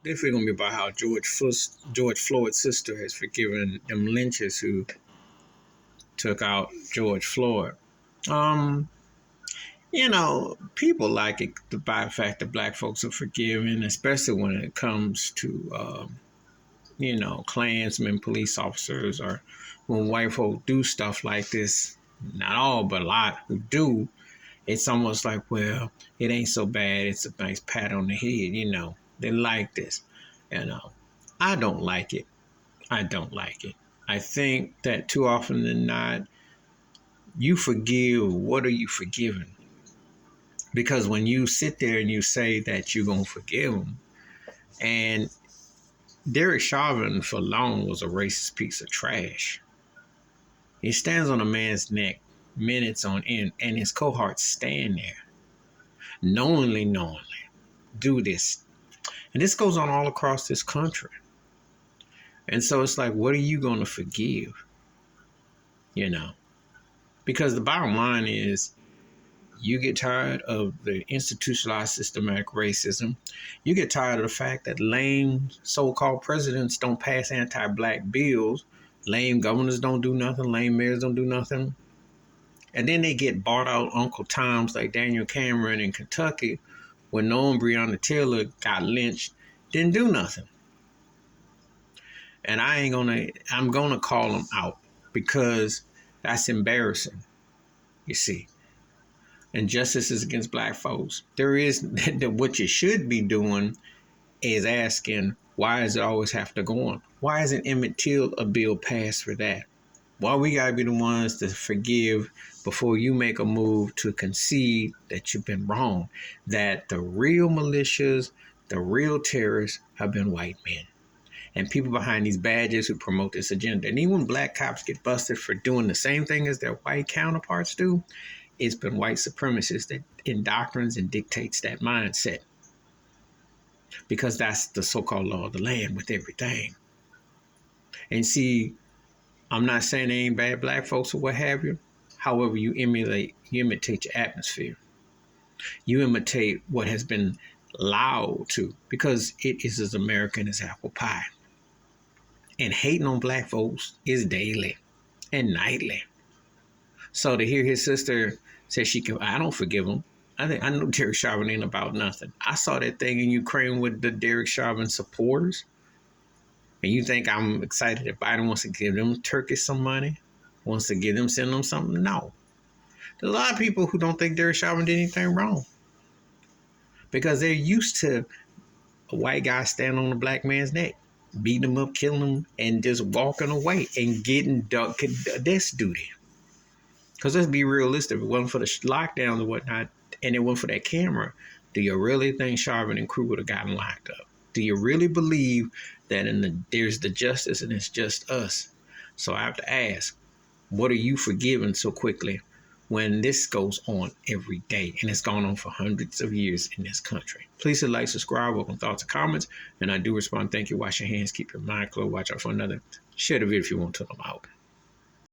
This week gonna be about how George Floyd's sister has forgiven them lynches who took out George Floyd. Um, people like it by the fact that black folks are forgiving, especially when it comes to Klansmen, police officers, or when white folk do stuff like this. Not all, but a lot who do. It's almost like, well, it ain't so bad. It's a nice pat on the head. They like this. You know, I don't like it. I don't like it. I think that too often than not, you forgive. What are you forgiving? Because when you sit there and you say that you're going to forgive them, and Derek Chauvin for long was a racist piece of trash. He stands on a man's neck minutes on end, and his cohorts stand there, knowingly, do this. And this goes on all across this country. And so it's like, what are you going to forgive? Because the bottom line is, you get tired of the institutionalized systematic racism. You get tired of the fact that lame so-called presidents don't pass anti-black bills. Lame governors don't do nothing. Lame mayors don't do nothing. And then they get bought out Uncle Toms like Daniel Cameron in Kentucky, when Noam Breonna Taylor got lynched, didn't do nothing. And I'm gonna call them out because that's embarrassing, you see. Injustice is against black folks. There is what you should be doing is asking, why does it always have to go on? Why isn't Emmett Till a bill passed for that? Why we gotta be the ones to forgive before you make a move to concede that you've been wrong, that the real militias, the real terrorists have been white men and people behind these badges who promote this agenda. And even when black cops get busted for doing the same thing as their white counterparts do, it's been white supremacists that indoctrines and dictates that mindset, because that's the so-called law of the land with everything. And see, I'm not saying they ain't bad black folks or what have you. However, you imitate your atmosphere. You imitate what has been allowed to, because it is as American as apple pie. And hating on black folks is daily and nightly. So to hear his sister say I don't forgive him. I know Derek Chauvin ain't about nothing. I saw that thing in Ukraine with the Derek Chauvin supporters. And you think I'm excited that Biden wants to give them Turkish some money? Wants to send them something? No. There's a lot of people who don't think Derek Chauvin did anything wrong, because they're used to a white guy standing on a black man's neck, beating him up, killing him, and just walking away and getting desk duty. Because let's be realistic, if it wasn't for the lockdowns and whatnot, and it wasn't for that camera, do you really think Chauvin and crew would have gotten locked up? Do you really believe that there's the justice and it's just us? So I have to ask, what are you forgiving so quickly when this goes on every day, and it's gone on for hundreds of years in this country? Please hit like, subscribe, welcome thoughts and comments, and I do respond. Thank you. Wash your hands, keep your mind closed, watch out for another. Share the video if you want to them out.